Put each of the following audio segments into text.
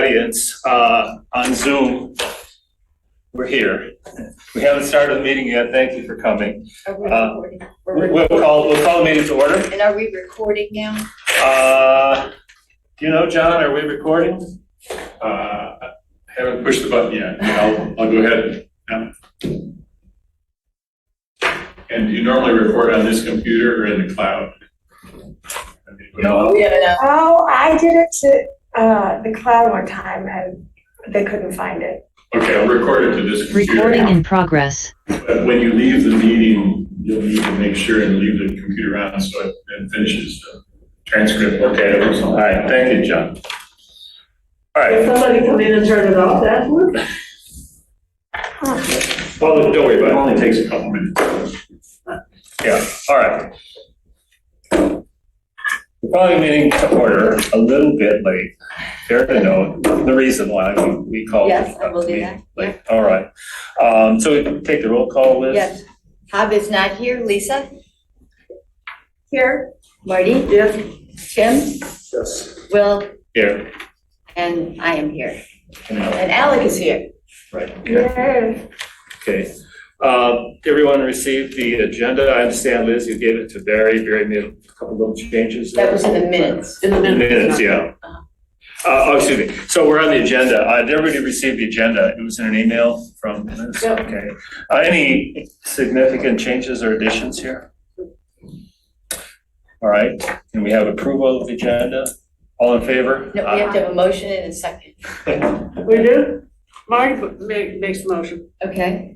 audience on Zoom. We're here. We haven't started the meeting yet. Thank you for coming. Are we recording? We'll call the meeting to order. And are we recording now? Do you know, John, are we recording? I haven't pushed the button yet, but I'll go ahead. And do you normally record on this computer or in the cloud? No. Yeah, Oh, I did it to the cloud one time and they couldn't find it. Okay, I'll record it to this computer. Recording in progress. But when you leave the meeting, you'll need to make sure and leave the computer on so it finishes the transcript. Okay, all right, thank you, John. All Can right, somebody come in and turn it off afterwards? Well, don't worry about it, only takes a couple minutes. yeah, all right. We're calling the meeting to order a little bit late. Fair to note the reason why we called. Yes, the I will do meeting that. late. All right. So we can take the roll call, Liz? yes. Hab is not here. Lisa? Here? Marty? Yes. Tim? Yes. Will? Here. And I am here. And Alec is here. Right. Yes. Okay. Everyone received the agenda. I understand, Liz, you gave it to Barry. Barry made a couple little changes. That was in the minutes. In the Minutes, yeah. Oh, excuse me. So we're on the agenda. Did everybody receive the agenda? It was in an email from Liz? Yep. Okay. Any significant changes or additions here? All right. Can we have approval of the agenda? All in favor? No, we have to have a motion and a second. We do? Marty makes the motion. Okay.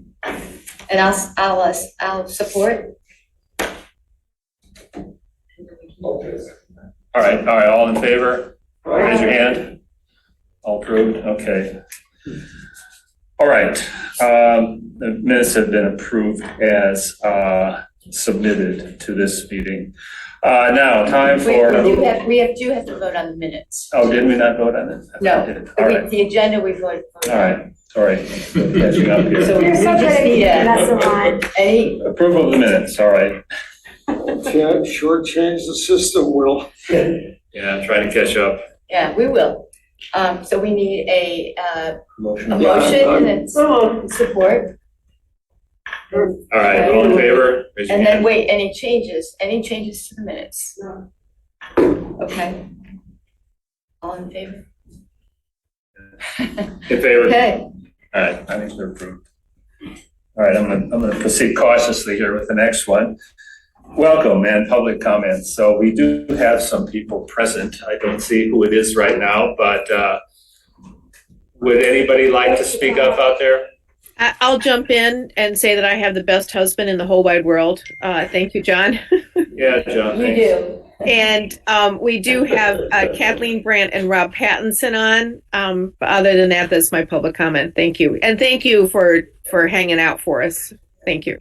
And I'll support. All right, all in favor? Raise your hand. All approved, okay. All right, the minutes have been approved as submitted to this meeting. Now, time Wait, for. we do have to vote on the minutes. Oh, did we not vote on it? I thought we did. All right, The agenda we voted on. all right, sorry, catching up here. So we You're so just good need at a, messing around. any, Approval of the minutes, all right. Can't shortchange the system, Will. Yeah, I'm trying to catch up. yeah, we will. So we need a Motion. motion and then So, support. All right, all in favor? Raise your And then hand. wait, any changes to the minutes? No. Okay. All in favor? In favor? Okay, All right, I think they're approved. All right, I'm gonna proceed cautiously here with the next one. Welcome and public comments. So we do have some people present. I don't see who it is right now, but would anybody like to speak up out there? I'll jump in and say that I have the best husband in the whole wide world. Thank you, John. Yeah, John, you thanks. do. And we do have Kathleen Brandt and Rob Pattinson on. But other than that, that's my public comment. Thank you. And thank you for hanging out for us. Thank you.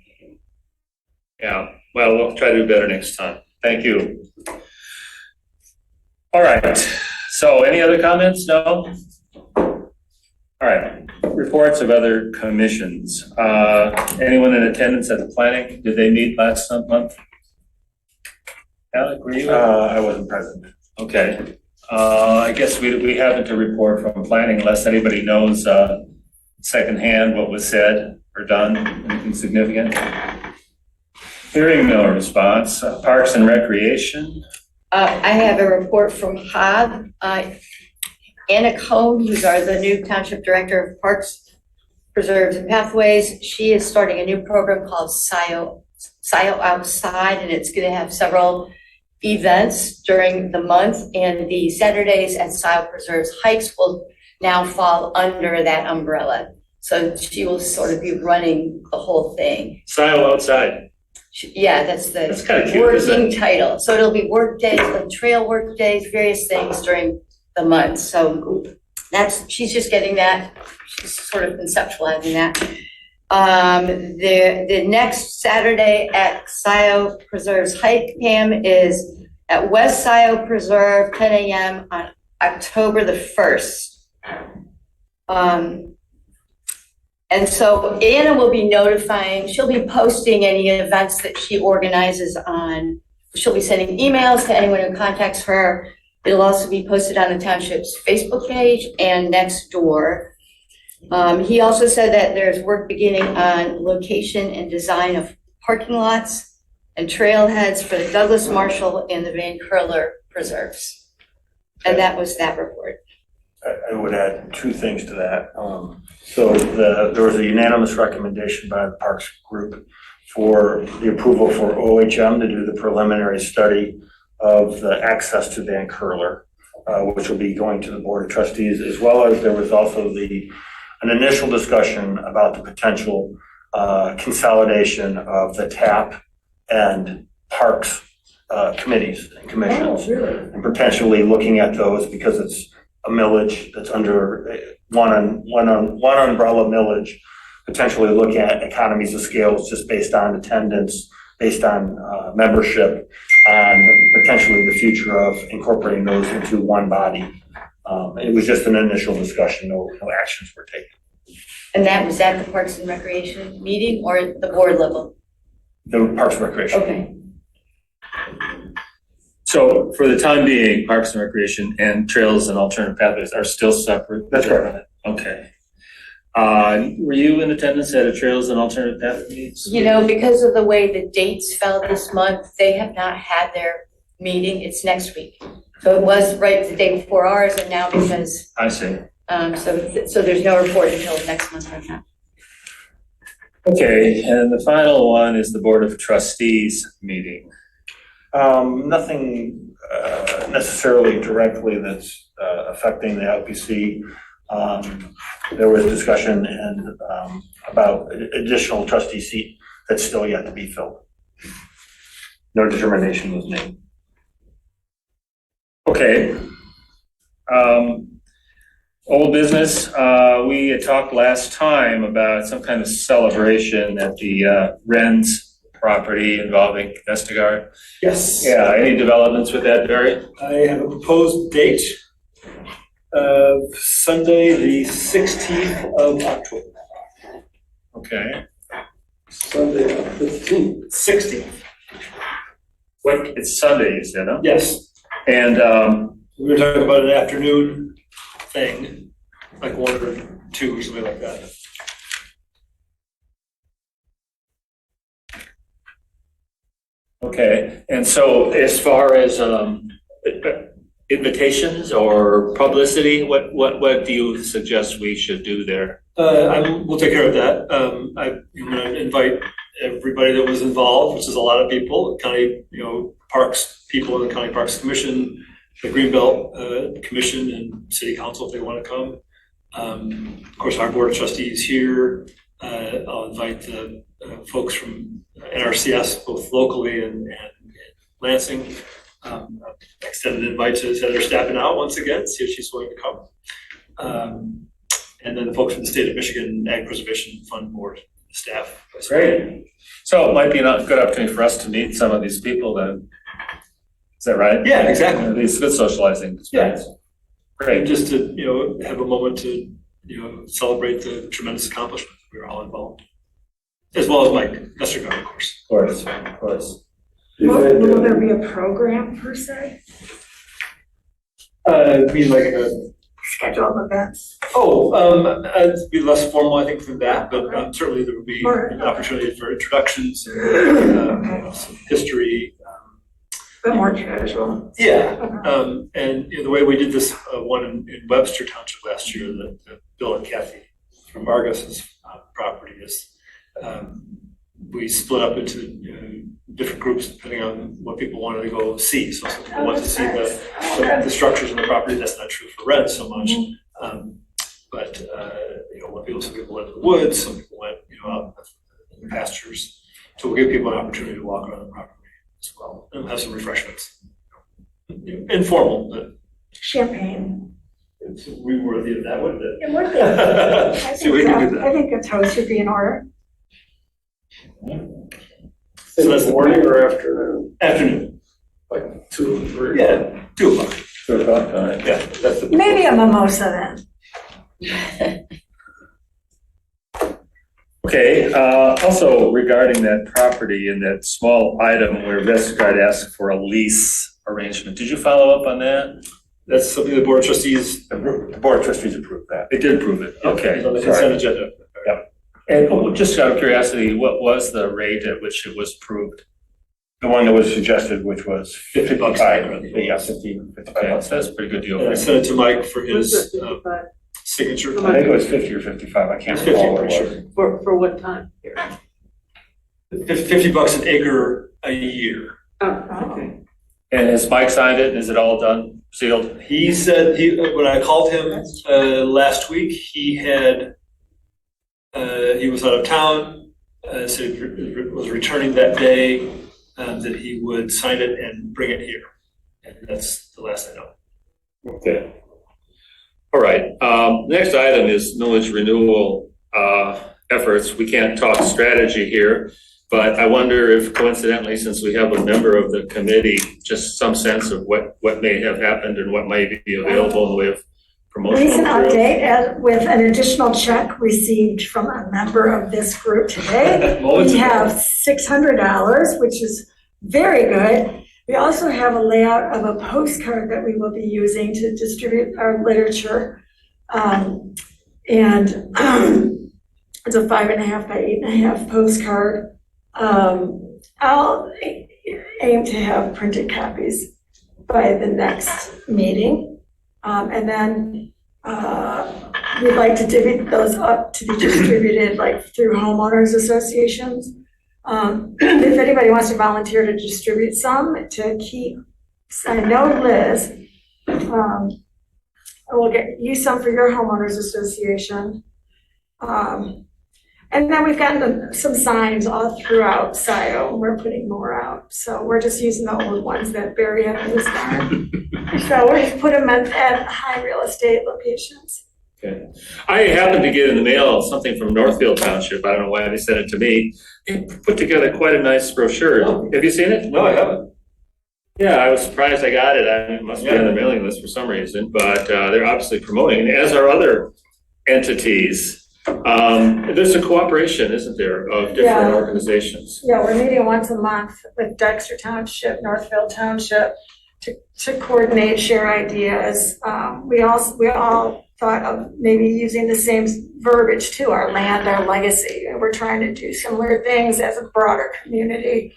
Yeah, well, we'll try to do better next time. Thank you. All right, so any other comments? No? All right, reports of other commissions. Anyone in attendance at the planning? Did they meet last month? Alec, were you? I wasn't present. Okay. I guess we haven't to report from planning unless anybody knows secondhand what was said or done, anything significant. Hearing no response. Parks and Recreation. I have a report from Hob. Anna Cohn, who's the new Township Director of Parks, Preserves and Pathways. She is starting a new program called Scio Outside, and it's going to have several events during the month. And the Saturdays at Scio Preserves Hikes will now fall under that umbrella. So she will sort of be running the whole thing. Scio Outside. Yeah, that's That's kind of cute, isn't working title. So it'll be work days, like trail work days, various things during the month. So she's just getting that. She's sort of conceptualizing that. The next Saturday at Scio Preserves Hike Cam is at West Scio Preserve, 10 a.m. on October the 1st. And so Anna will be notifying, she'll be posting any events that she organizes on, she'll be sending emails to anyone who contacts her It'll also be posted on the township's Facebook page and next door. He also said that there's work beginning on location and design of parking lots and trailheads for the Douglas Marshall and the Van Curler preserves. And that was that report. I would add two things to that. There was a unanimous recommendation by the Parks Group for the approval for OHM to do the preliminary study of the access to Van Curler, which will be going to the Board of Trustees, as well as there was also an initial discussion about the potential consolidation of the TAP and Parks committees and commissions. Oh, really? And potentially looking at those because it's a millage that's under one umbrella millage, potentially looking at economies of scales just based on attendance, based on membership, and potentially the future of incorporating those into one body. It was just an initial discussion, no actions were taken. And that was at the Parks and Recreation meeting or at the board level? The Parks and Recreation. Okay. So for the time being, Parks and Recreation and Trails and Alternative Pathways are still separate? That's correct. Okay. Were you in attendance at a Trails and Alternative Pathways? You know, because of the way the dates fell this month, they have not had their meeting. It's next week. So it was right the day before ours, and now because, I see. so there's no report until next month on that. Okay, and the final one is the Board of Trustees meeting. Nothing necessarily directly that's affecting the LPC. There was discussion and about additional trustee seat that's still yet to be filled. No determination was made. Okay. Old business, we had talked last time about some kind of celebration at the Wren's property involving Vestergaard. Yes. Yeah, any developments with that, Barry? I have a proposed date of Sunday, the 16th of October. Okay. Sunday, 15th. 16th, What, it's Sunday, you said, huh? yes. And, We were talking about an afternoon thing, like 1 or 2 or something like that. okay, and so as far as invitations or publicity, what do you suggest we should do there? We'll take care of that. I'm going to invite everybody that was involved, which is a lot of people, county, parks people in the County Parks Commission, the Greenbelt Commission, and City Council if they want to come. Of course, our Board of Trustees here. I'll invite the folks from NRCS, both locally and Lansing. Extended invite to Senator Stabbin once again, see if she's willing to come. And then the folks from the State of Michigan Ag Preservation Fund Board staff. Great. So it might be a good opportunity for us to meet some of these people then. Is that right? Yeah, exactly. It's good socializing experience. And Great. just to, have a moment to, celebrate the tremendous accomplishment we were all involved. As well as Mike Vestergaard, of course. Of course. Will there be a program per se? Mean like a, Schedule of events? it'd be less formal, I think, than that, but certainly there would be an opportunity for introductions, and, some history. But more casual. Yeah, and the way we did this one in Webster Township last year, that Bill and Kathy from Vargas's property is, we split up into different groups depending on what people wanted to go see. So some people went to see the structures in the property. That's not true for Red so much. But some people went to the woods, some people went out in the pastures. So we'll give people an opportunity to walk around the property as well and have some refreshments. Informal, but Champagne. it's worthy of that, wouldn't it? It would be. I See, we can do think, that. I think a toast would be in order. So that's the Morning or afternoon? afternoon. Like 2 or 3? Yeah, 2 o'clock. 2 o'clock, all right. Yeah, that's the. Maybe a mimosa then. Okay, also regarding that property and that small item where Vestergaard asked for a lease arrangement. Did you follow up on that? That's something the board of trustees, The board of trustees approved that. They did approve it. Okay. is on the sorry. consent agenda. And just out of curiosity, what was the rate at which it was approved? The one that was suggested, which was $50 55, yeah, 55 Okay, bucks. so that's a pretty good deal. And I sent it to Mike for his signature. I think it was 50 or 55, I can't It's 50, recall what pretty it sure. was. For what time? $50 an acre a year. Oh, okay. And has Mike signed it? Is it all done, sealed? He said, when I called him last week, he was out of town, so he was returning that day, that he would sign it and bring it here. And that's the last I know. Okay. All right, next item is millage renewal efforts. We can't talk strategy here, but I wonder if coincidentally, since we have a member of the committee, just some sense of what may have happened and what might be available in the way of promotional Recent materials. update with an additional check received from a member of this group today. Moments We ago. have $600, which is very good. We also have a layout of a postcard that we will be using to distribute our literature. And it's a 5.5 by 8.5 postcard. I'll aim to have printed copies by the next meeting. And then we'd like to divvy those up to be distributed like through homeowners associations. If anybody wants to volunteer to distribute some to keep, I know Liz, we'll get you some for your homeowners association. And then we've gotten some signs all throughout Scio, and we're putting more out. So we're just using the old ones that Barry had in his barn. So we put them at high real estate locations. Okay. I happened to get in the mail something from Northfield Township. I don't know why they sent it to me. They put together quite a nice brochure. Have you seen it? No, I haven't. Yeah, I was surprised I got it. I mean, it must be on the mailing list for some reason, but they're obviously promoting, as are other entities. There's a cooperation, isn't there, of different Yeah. organizations? Yeah, we're meeting once a month with Dexter Township, Northfield Township to coordinate, share ideas. We all thought of maybe using the same verbiage too, our land, our legacy. And we're trying to do similar things as a broader community.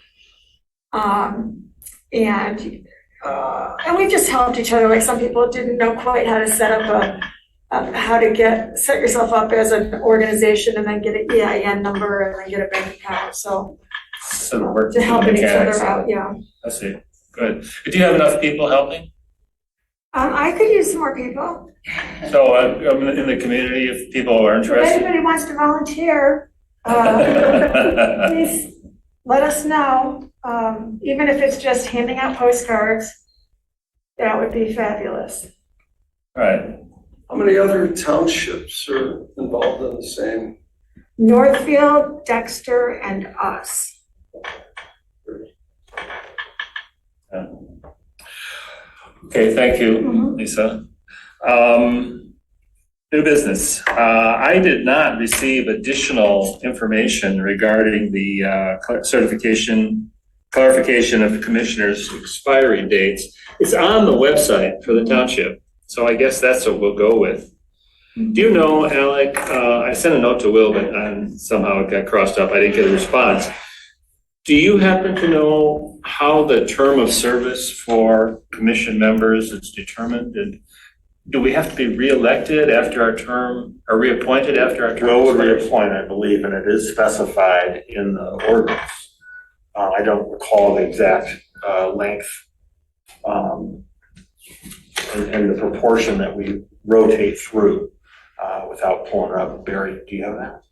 And we just helped each other. Like some people didn't know quite how to set up how to set yourself up as an organization and then get an EIN number and then get a bank account. So So we're to helping each mechanics. other out, yeah. I see. Good. Do you have enough people helping? I could use some more people. So in the community, if people are If interested. anybody wants to volunteer, please let us know. Even if it's just handing out postcards, that would be fabulous. All right. How many other townships are involved in the same? Northfield, Dexter, and us. Okay, thank you, Mhm. Lisa. New business. I did not receive additional information regarding the clarification of commissioners' expiry dates. It's on the website for the township, so I guess that's what we'll go with. Do you know, Alec, I sent a note to Will, but somehow it got crossed up. I didn't get a response. Do you happen to know how the term of service for commission members is determined? And do we have to be reelected after our term, or reappointed after our term? Will would expires? reappoint, I believe, and it is specified in the ordinance. I don't recall the exact length and the proportion that we rotate through without pulling it up. Barry, do you have that?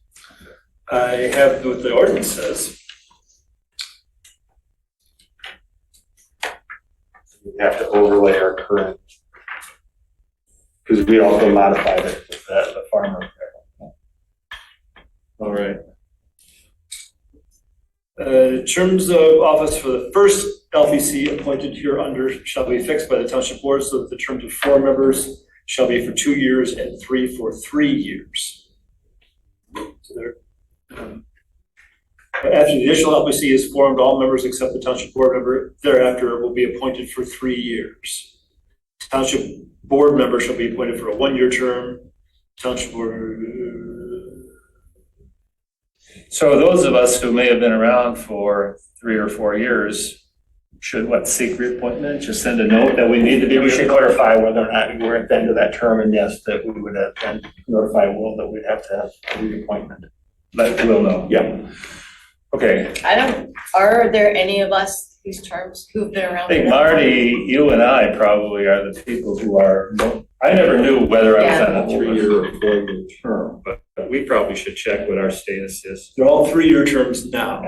I have what the ordinance says. We have to overlay our current, because we also modified it with the farmer. All right. Terms of office for the first LPC appointed here under shall be fixed by the township board so that the terms of 4 members shall be for 2 years and 3 for 3 years. So there, After the initial LPC is formed, all members except the township board member thereafter will be appointed for 3 years. Township board member shall be appointed for a 1-year term. Township board. So those of us who may have been around for 3 or 4 years should seek reappointment? Just send a note that we need to be. We should clarify whether or not we're at the end of that term, and yes, that we would have then notify Will that we'd have to have a reappointment. Let Will know. Yeah. Okay. Are there any of us whose terms who've been around? I think Marty, you and I probably are the people who are, I never knew whether I was on a 3-year appointed term, but we probably should check what our status is. They're all 3-year terms now.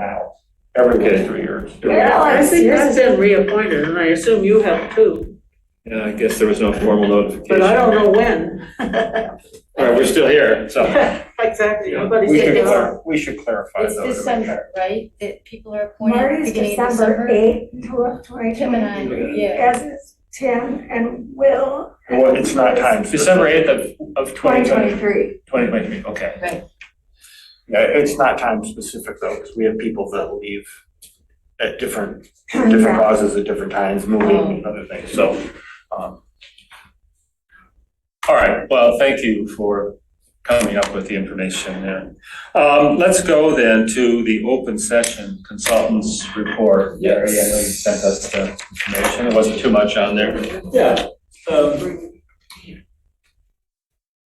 Every 3 years. Yeah, I think I've been reappointed, and I assume you have too, Yeah, I guess there was no formal notification. but I don't know when. All right, we're still here, so. Exactly, Yeah. nobody's We taking should, off. we should clarify It's those. to make December, sure. right? That people are appointed Marty's beginning of December December. 8th, 2020. Tim and I, yeah. As is Tim and Will. Well, it's not time. December 8th of 2020. 2023. 2023, okay. Yeah, it's not time specific though, because we have people that leave at different causes at different times, moving and other things, so. All right, well, thank you for coming up with the information there. Let's go then to the open session consultants report. Gary, I know you sent us the information. There wasn't too much on there. Yeah.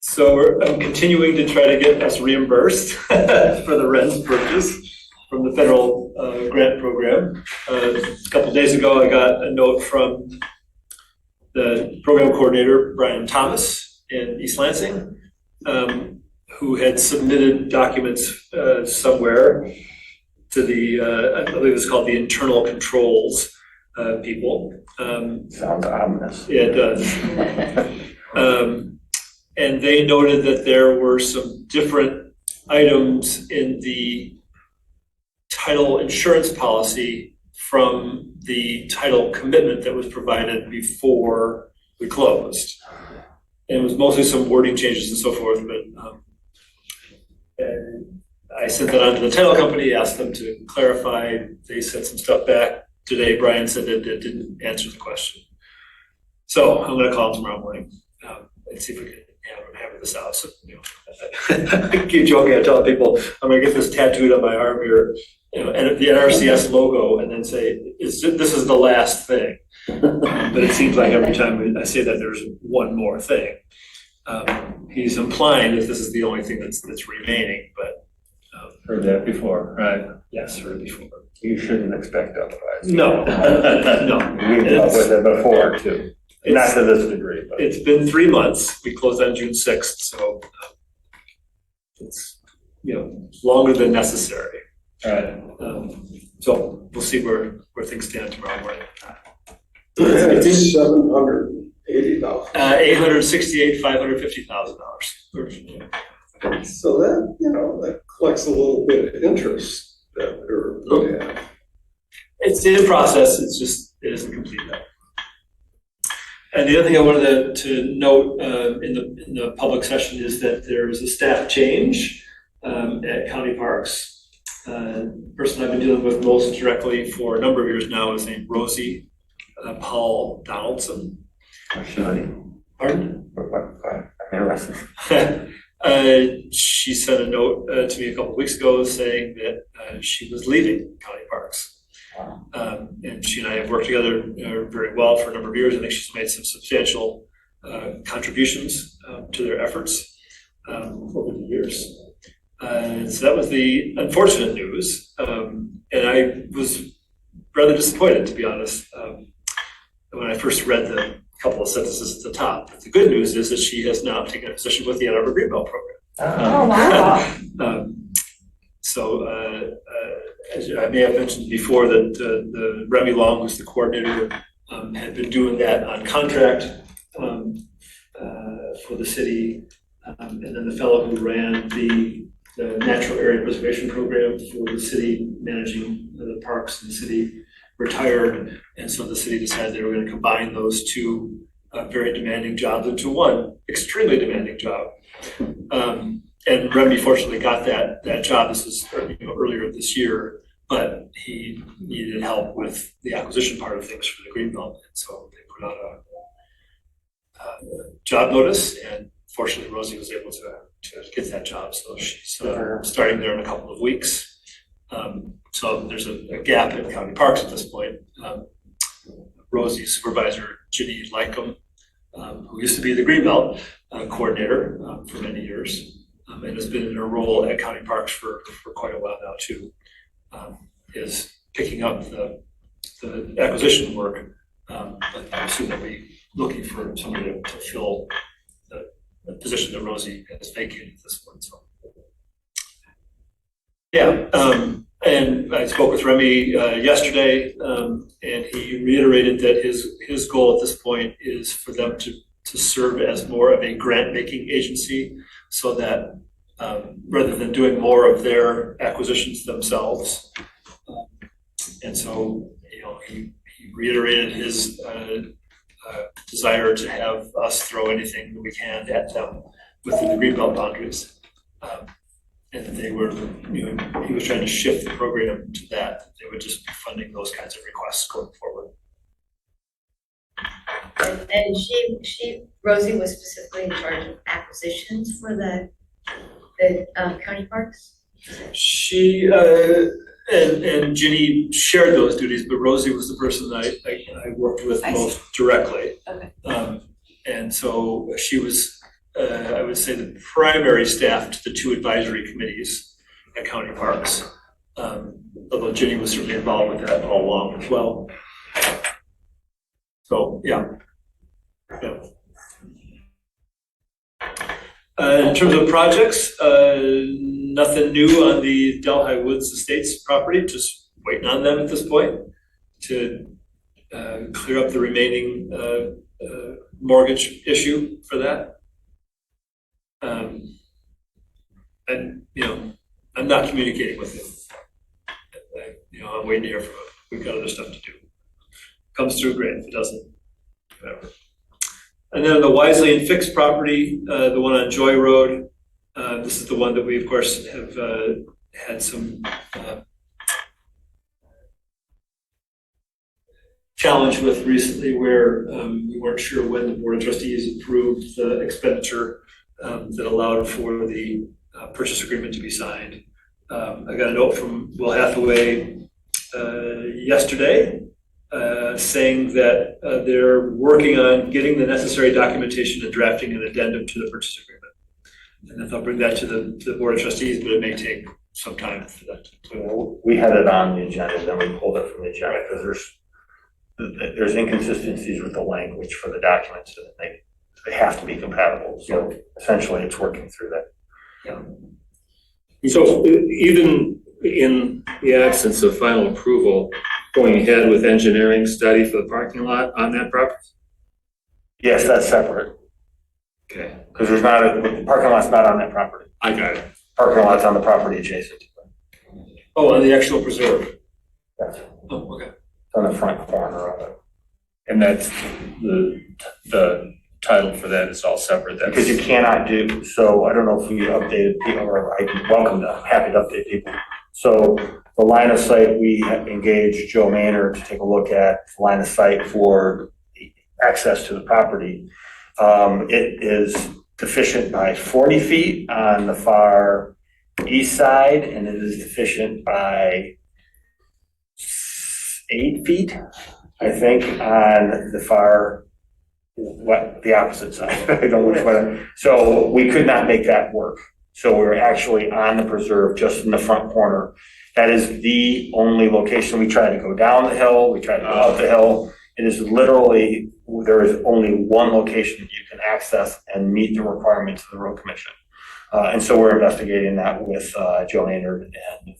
So I'm continuing to try to get us reimbursed for the rent purchase from the federal grant program. A couple of days ago, I got a note from the program coordinator, Brian Thomas in East Lansing, who had submitted documents somewhere to the, I believe it's called the internal controls people. Sounds ominous. Yeah, it does. And they noted that there were some different items in the title insurance policy from the title commitment that was provided before we closed. And it was mostly some wording changes and so forth, but and I sent that on to the title company, asked them to clarify. They sent some stuff back today. Brian said that it didn't answer the question. So I'm gonna call him tomorrow morning and see if we can hammer this out. So, you know, I keep joking, I tell people, I'm gonna get this tattooed on my arm here, you know, and the NRCS logo, and then say, this is the last thing. But it seems like every time I say that, there's one more thing. He's implying that this is the only thing that's remaining, but. Heard that before, right? Yes, heard it before. You shouldn't expect otherwise. No, no. We've dealt with it before too, not to this degree, but. It's been 3 months. We closed on June 6th, so it's, you know, longer than necessary. All right. So we'll see where things stand tomorrow morning. It's $780,000. $868,550,000. So that, that collects a little bit of interest that we're looking at. It's in process. It isn't complete yet. And the other thing I wanted to note in the public session is that there is a staff change at County Parks. The person I've been dealing with most directly for a number of years now is named Rosie Paul Donaldson. Pardon? I'm interested. She sent a note to me a couple of weeks ago saying that she was leaving County Parks. And she and I have worked together very well for a number of years. I think she's made some substantial contributions to their efforts over the years. So that was the unfortunate news. And I was rather disappointed, to be honest, when I first read the couple of sentences at the top. But the good news is that she has now taken a position with the Ann Arbor Greenbelt program. Oh, wow. So as I may have mentioned before, that the Remy Long, who's the coordinator, had been doing that on contract for the city. And then the fellow who ran the natural area preservation program for the city, managing the parks in the city, retired. And so the city decided they were going to combine those two very demanding jobs into one extremely demanding job. And Remy fortunately got that job. This was earlier this year, but he needed help with the acquisition part of things for the Greenbelt. And so they put out a job notice, and fortunately Rosie was able to get that job. So she's starting there in a couple of weeks. So there's a gap in county parks at this point. Rosie's supervisor, Ginny Lycum, who used to be the Greenbelt coordinator for many years, and has been in her role at county parks for quite a while now too, is picking up the acquisition work. But I assume they'll be looking for somebody to fill the position that Rosie has vacated at this point. So yeah, and I spoke with Remy yesterday, and he reiterated that his goal at this point is for them to serve as more of a grant-making agency, so that rather than doing more of their acquisitions themselves. And so, he reiterated his desire to have us throw anything that we can at them within the Greenbelt boundaries. And that they were, he was trying to shift the program to that. They would just be funding those kinds of requests going forward. And Rosie was specifically in charge of acquisitions for the county parks? She and Ginny shared those duties, but Rosie was the person that I worked with most directly. Okay. And so she was, I would say, the primary staff to the two advisory committees at county parks. Although Ginny was certainly involved with that all along as well. So yeah. In terms of projects, nothing new on the Delhi Woods Estates property, just waiting on them at this point to clear up the remaining mortgage issue for that. And I'm not communicating with him. I'm waiting to hear from him. We've got other stuff to do. Comes through, great. If it doesn't, whatever. And then the Wisely and Fix property, the one on Joy Road. This is the one that we, of course, have had some challenge with recently, where we weren't sure when the Board of Trustees approved the expenditure that allowed for the purchase agreement to be signed. I got a note from Will Hathaway yesterday saying that they're working on getting the necessary documentation and drafting an addendum to the purchase agreement. And then they'll bring that to the Board of Trustees, but it may take some time for that. We had it on the agenda, then we pulled it from the agenda because there's inconsistencies with the language for the documents, and they have to be compatible. So essentially, it's working through that. Yeah. So even in the absence of final approval, going ahead with engineering study for the parking lot on that property? Yes, that's separate Okay, because the parking lot's not on that property. I got it. Parking lot's on the property adjacent to it. Oh, on the actual preserve. Yes. Oh, okay. It's on the front corner of it. And that's the title for that is all separate. That's Because you cannot do, so I don't know if we updated people, or I'm happy to update people. So the line of sight, we have engaged Joe Maynard to take a look at the line of sight for access to the property. It is deficient by 40 feet on the far east side, and it is deficient by 8 feet, I think, on the far the opposite side. I don't know which one. So we could not make that work. So we're actually on the preserve, just in the front corner. That is the only location. We try to go down the hill, we try to go up the hill. It is literally, there is only one location that you can access and meet the requirements of the road commission. And so we're investigating that with Joe Maynard, and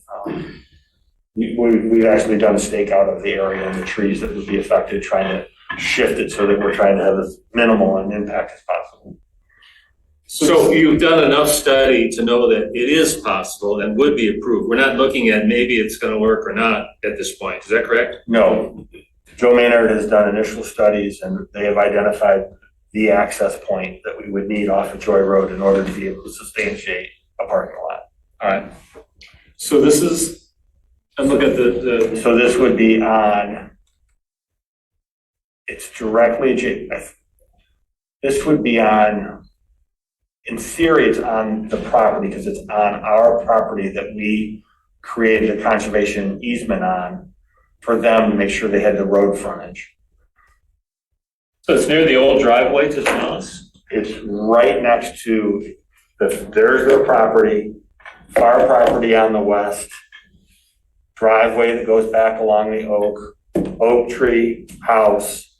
we've actually done a stakeout of the area and the trees that would be affected, trying to shift it so that we're trying to have as minimal an impact as possible. So you've done enough study to know that it is possible and would be approved. We're not looking at maybe it's going to work or not at this point. Is that correct? No, Joe Maynard has done initial studies, and they have identified the access point that we would need off of Joy Road in order to be able to substantiate a parking lot. All right. So this is, I'm looking at the, So this would be on, it's directly, this would be on, in theory, it's on the property because it's on our property that we created a conservation easement on for them to make sure they had the road frontage. So it's near the old driveway to Snows? It's right next to, there's their property, our property on the west, driveway that goes back along the oak tree house.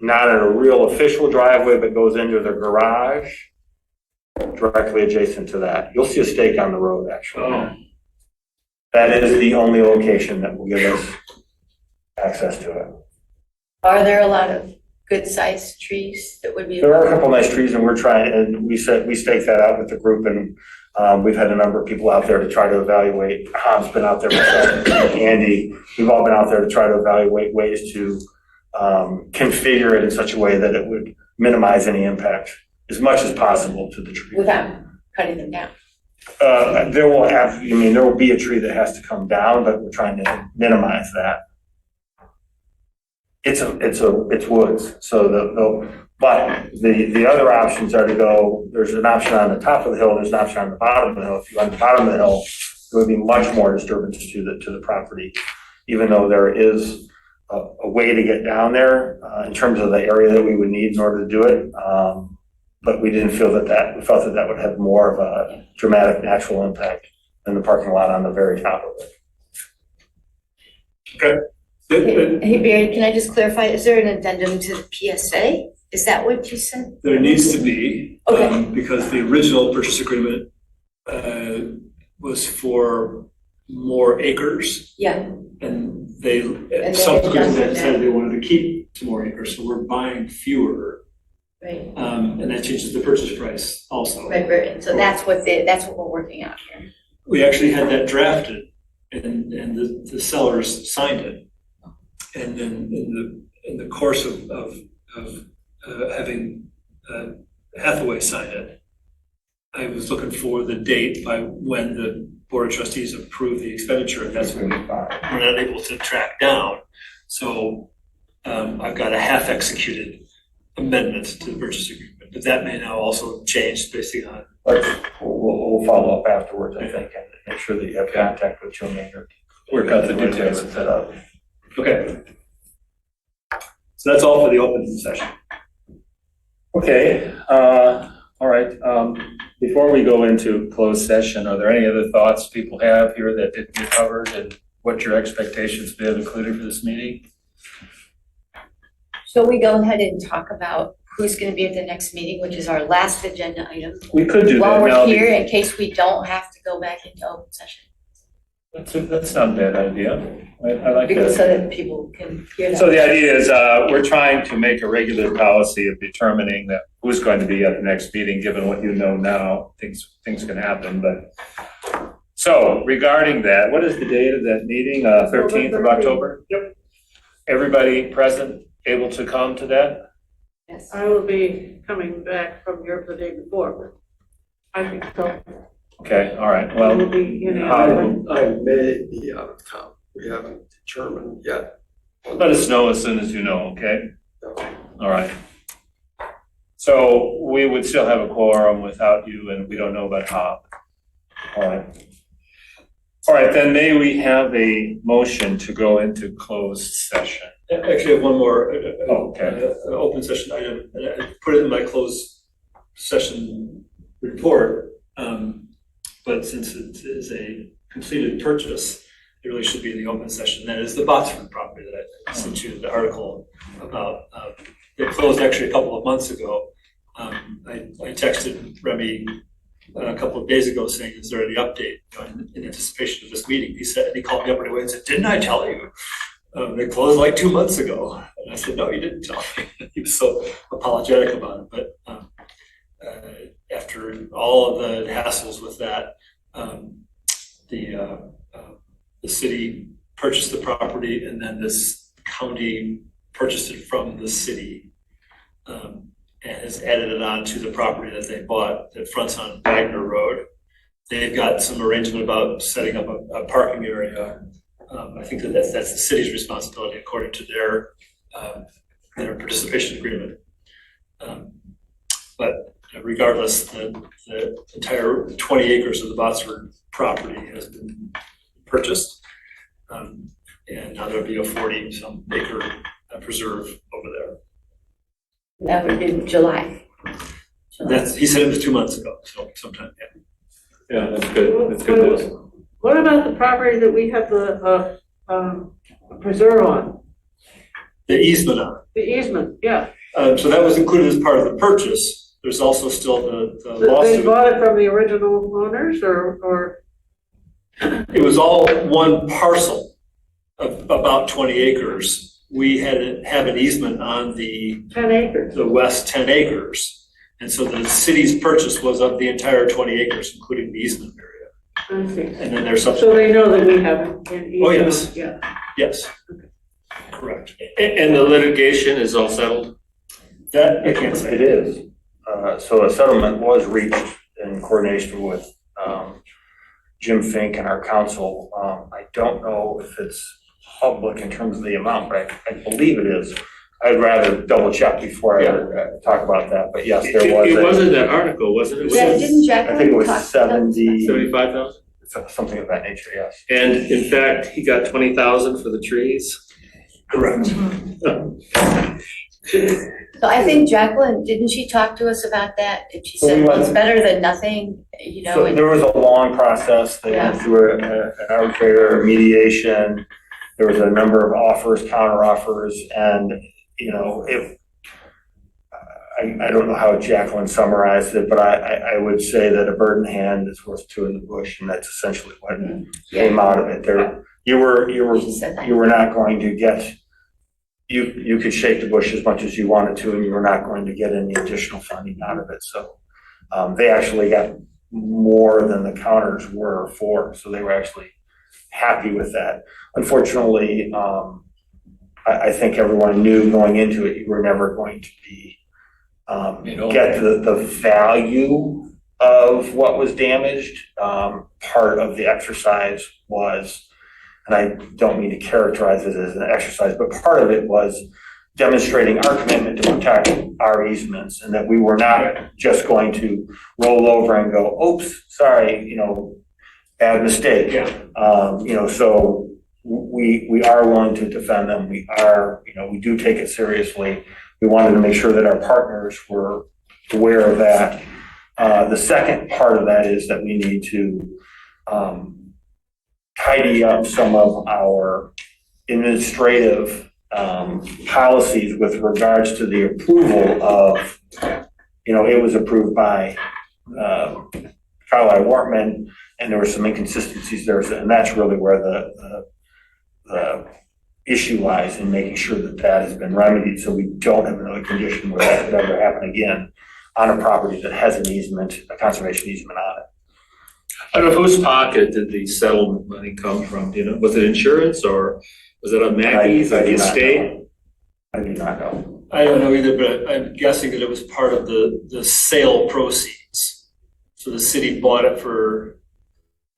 Not a real official driveway, but goes into their garage, directly adjacent to that. You'll see a stake on the road, actually. oh, That is the only location that will give us access to it. Are there a lot of good-sized trees that would be? There are a couple nice trees and we're trying, and we staked that out with the group and we've had a number of people out there to try to evaluate. Hobbs been out there, myself, Andy, we've all been out there to try to evaluate ways to configure it in such a way that it would minimize any impact as much as possible to the tree. Without cutting them down? There will be a tree that has to come down, but we're trying to minimize that. It's woods, so but the other options are to go, there's an option on the top of the hill, there's an option on the bottom of the hill. If you're on the bottom of the hill, there would be much more disturbance to the property, even though there is a way to get down there in terms of the area that we would need in order to do it. But we didn't feel we felt that would have more of a dramatic natural impact than the parking lot on the very top of it. okay. Hey, Barry, can I just clarify, is there an addendum to the PSA? Is that what you said? There needs to be, Okay. because the original purchase agreement was for more acres, Yeah, and they they subsequently adjusted decided they wanted to keep some more acres, so we're buying fewer, right, and that changes the purchase price also. right, so that's what we're working on here. We actually had that drafted, and the sellers signed it. And then in the course of having Hathaway sign it, I was looking for the date by when the Board of Trustees approved the expenditure, and that's when we're not able to track down. So I've got a half-executed amendment to the purchase agreement, but that may now also change based on. We'll follow up afterwards, I think, and make sure that you have contact with Joe Maynard. Work out the details. Set up. Okay. So that's all for the open session. Okay, all right. Before we go into closed session, are there any other thoughts people have here that didn't get covered, and what your expectations be included for this meeting? So we go ahead and talk about who's gonna be at the next meeting, which is our last agenda item. We could do that While now. we're here, in case we don't have to go back into open session, That's not a bad idea. I like because that. so that people can hear that. So the idea is, we're trying to make a regular policy of determining that who's going to be at the next meeting, given what you know now. Things can happen, but. So regarding that, what is the date of that meeting? 13th of October? Yep. Everybody present, able to come to that? Yes. I will be coming back from Europe the day before, but I think so. Okay, all right, It will well, be, you know, I may be out of town. We haven't determined yet. let us know as soon as you know, okay? Okay. All right. So we would still have a quorum without you, and we don't know about Hob. All right. All right, then may we have a motion to go into closed session? Actually, I have one more Okay. open session item, and I put it in my closed session report. But since it is a completed purchase, it really should be in the open session. That is the Botsford property that I sent you the article about. It closed actually a couple of months ago. I texted Remy a couple of days ago saying, is there any update, in anticipation of this meeting? He called me up right away and said, didn't I tell you? They closed like 2 months ago. And I said, no, you didn't tell me. He was so apologetic about it. But after all of the hassles with that, the city purchased the property, and then this county purchased it from the city. and has added it on to the property that they bought that fronts on Wagner Road. They've got some arrangement about setting up a parking area. I think that's the city's responsibility according to their participation agreement. But regardless, the entire 20 acres of the Botsford property has been purchased. And now there'll be a 40-some acre preserve over there. That would be July. He said it was 2 months ago, so sometime, yeah. Yeah, that's good. That's good news. What about the property that we have the preserve on, The easement on the easement, yeah? it. So that was included as part of the purchase. There's also still the They lawsuit. bought it from the original owners or? It was all one parcel of about 20 acres. We had to have an easement on the 10 acres. west 10 acres. And so the city's purchase was of the entire 20 acres, including the easement area. I see. And then there's some, So they know that we have an easement. Oh, yes. Yeah. yes, correct. And the litigation is all settled? That I can't say. It is. So a settlement was reached in coordination with Jim Fink and our council. I don't know if it's public in terms of the amount, but I believe it is. I'd rather double check before I talk about that, but yes, there was. It wasn't that article, wasn't it? Yeah, didn't I think it Jacqueline was talk? 75,000? something of that nature, yes. And in fact, he got 20,000 for the trees? Correct. So I think Jacqueline, didn't she talk to us about that? And she So said, we well, went- it's better than nothing, you know, So and there was a long process. They went Yeah. through an arbitrator, mediation. There was a number of offers, counter offers, and, you know, I don't know how Jacqueline summarized it, but I would say that a bird in hand is worth two in the bush, and that's essentially what came out of it. There, you she said that. were not going to get, you could shake the bush as much as you wanted to, and you were not going to get any additional funding out of it. So they actually got more than the counters were for, so they were actually happy with that. Unfortunately, I think everyone knew going into it, you were never going to be get the value of what was damaged. Part of the exercise was, and I don't mean to characterize it as an exercise, but part of it was demonstrating our commitment to protect our easements, and that we were not just going to roll over and go, oops, sorry, bad mistake. So we are willing to defend them. We are, we do take it seriously. We wanted to make sure that our partners were aware of that. The second part of that is that we need to tidy up some of our administrative policies with regards to the approval of, it was approved by Carlisle Wortman, and there were some inconsistencies there, and that's really where the issue lies, in making sure that that has been remedied, so we don't have another condition where that could ever happen again on a property that has an easement, a conservation easement on it. I don't know whose pocket did the settlement money come from, do you know? Was it insurance, or was it on Mackey's or the estate? I do not know. I don't know either, but I'm guessing that it was part of the sale proceeds. So the city bought it for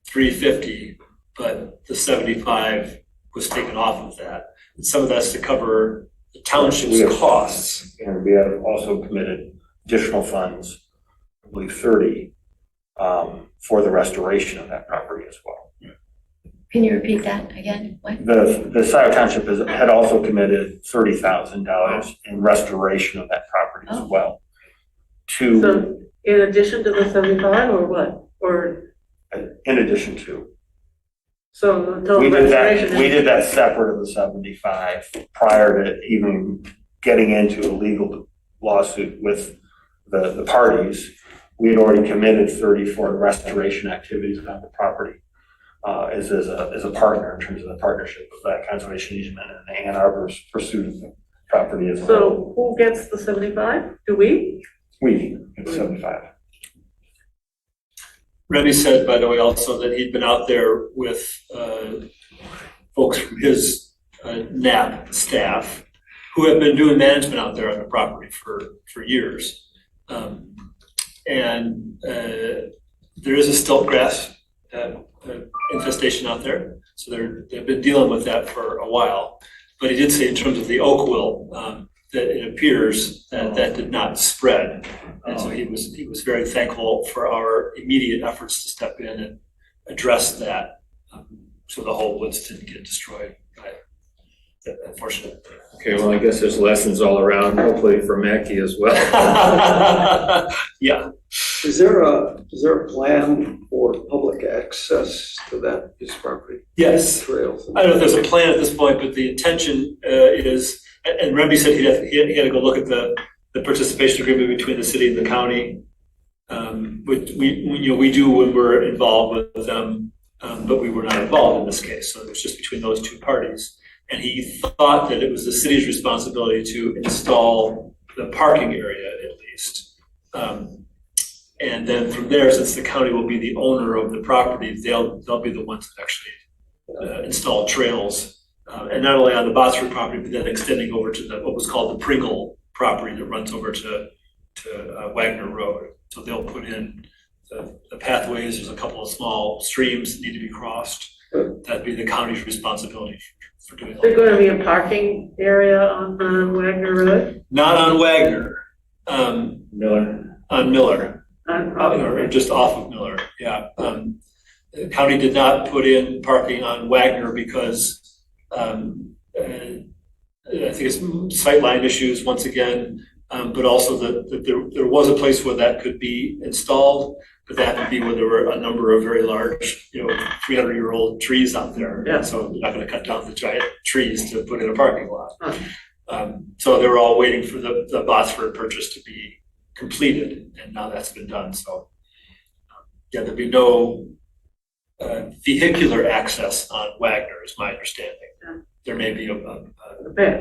$350, but the 75 was taken off of that. And some of that's to cover the We township's have- costs. And we have also committed additional funds, I believe 30, for the restoration of that property as well. Can you repeat that again? What? The Scio Township had also committed $30,000 in restoration of that property as well. So in addition to the 75 or what? Or, In addition to. so the We total did restoration that, we is, did that separate of the 75 prior to even getting into a legal lawsuit with the parties. We had already committed 30 for the restoration activities on the property as a partner in terms of the partnership of that conservation easement and Ann Arbor's pursuit of the property as well. so who gets the 75? Do we? We get 75. Remy said, by the way, also that he'd been out there with folks from his NAP staff, who have been doing management out there on the property for years. There is a stilt grass infestation out there, so they've been dealing with that for a while. But he did say in terms of the oak wilt, that it appears that did not spread. And so he was very thankful for our immediate efforts to step in and address that, so the whole woods didn't get destroyed by that unfortunate. Okay, well, I guess there's lessons all around, hopefully for Mackie as well. Yeah. Is there a plan for public access to that piece of property, Yes. trails? I don't know if there's a plan at this point, but the intention is, and Remby said he had to go look at the participation agreement between the city and the county. Which we do when we're involved with them, but we were not involved in this case, so it was just between those two parties. And he thought that it was the city's responsibility to install the parking area at least. And then from there, since the county will be the owner of the property, they'll be the ones that actually install trails. And not only on the Botsford property, but then extending over to what was called the Pringle property that runs over to Wagner Road. So they'll put in the pathways. There's a couple of small streams that need to be crossed. That'd be the county's responsibility for doing all There's that. going to be a parking area on Wagner Road? Not on Wagner, Miller. on Miller, On or just off of Miller, yeah. The county did not put in parking on Wagner because I think it's sightline issues once again, but also that there was a place where that could be installed, but that would be where there were a number of very large, 300-year-old trees out there. Yeah. So you're not going to cut down the giant trees to put in a parking lot. So they were all waiting for the Botsford purchase to be completed, and now that's been done. So there'd be no vehicular access on Wagner, is my understanding. Yeah. There may be a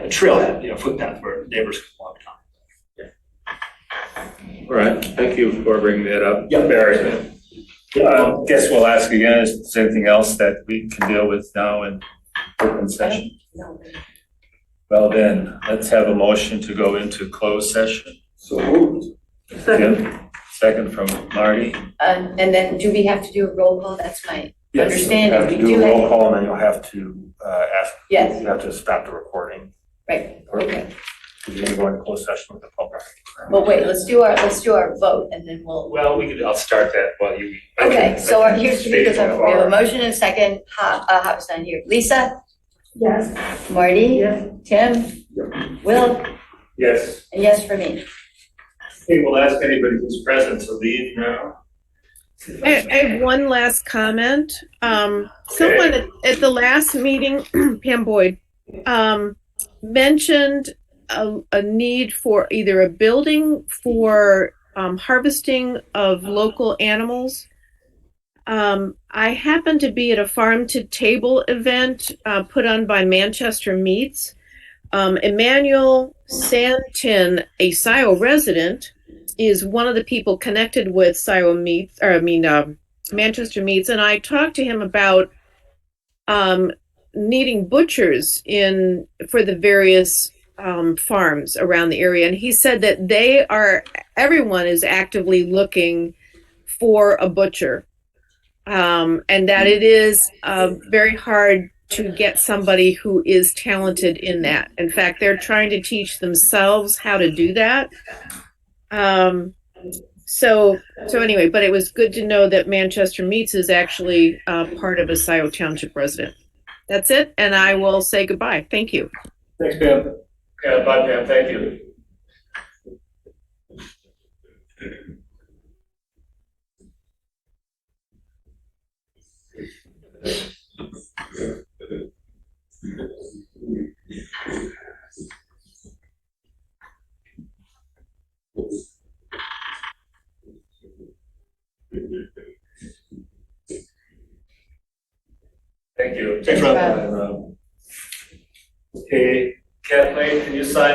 trailhead, footpath where neighbors can walk down. All right, thank you for bringing that up. Yeah. Barry. Guess we'll ask again, is there anything else that we can deal with now in open session? No. Well then, let's have a motion to go into closed session. So moved. Tim, second from Marty. And then do we have to do a roll call? That's my Yes, understanding. you have to We do do a roll have- call, and then you'll have to ask. Yes. You have to stop the recording. Right, okay. Because you're going to go into closed session with the public. Well, wait, let's do our vote and then we'll. Well, I'll start that while you. Okay, so here's, because State we have a motion and a second, Hop's not here. Lisa, Yes. Marty, Yes. Tim, Will, Yes. and yes for me. Okay, we'll ask anybody who's present to leave now. I have one last comment. Someone at the last meeting, Pam Boyd, mentioned a need for either a building for harvesting of local animals. I happened to be at a farm to table event put on by Manchester Meats. Emmanuel Santin, a Scio resident, is one of the people connected with Scio Meats, Manchester Meats, and I talked to him about needing butchers for the various farms around the area, and he said that everyone is actively looking for a butcher, and that it is very hard to get somebody who is talented in that. In fact, they're trying to teach themselves how to do that. So anyway, but it was good to know that Manchester Meats is actually part of a Scio Township resident. That's it, and I will say goodbye. Thank you. Thanks, Pam. Yeah, bye, Pam. Thank you. Thank you. Thanks, Rob. Okay, Kathleen, can you sign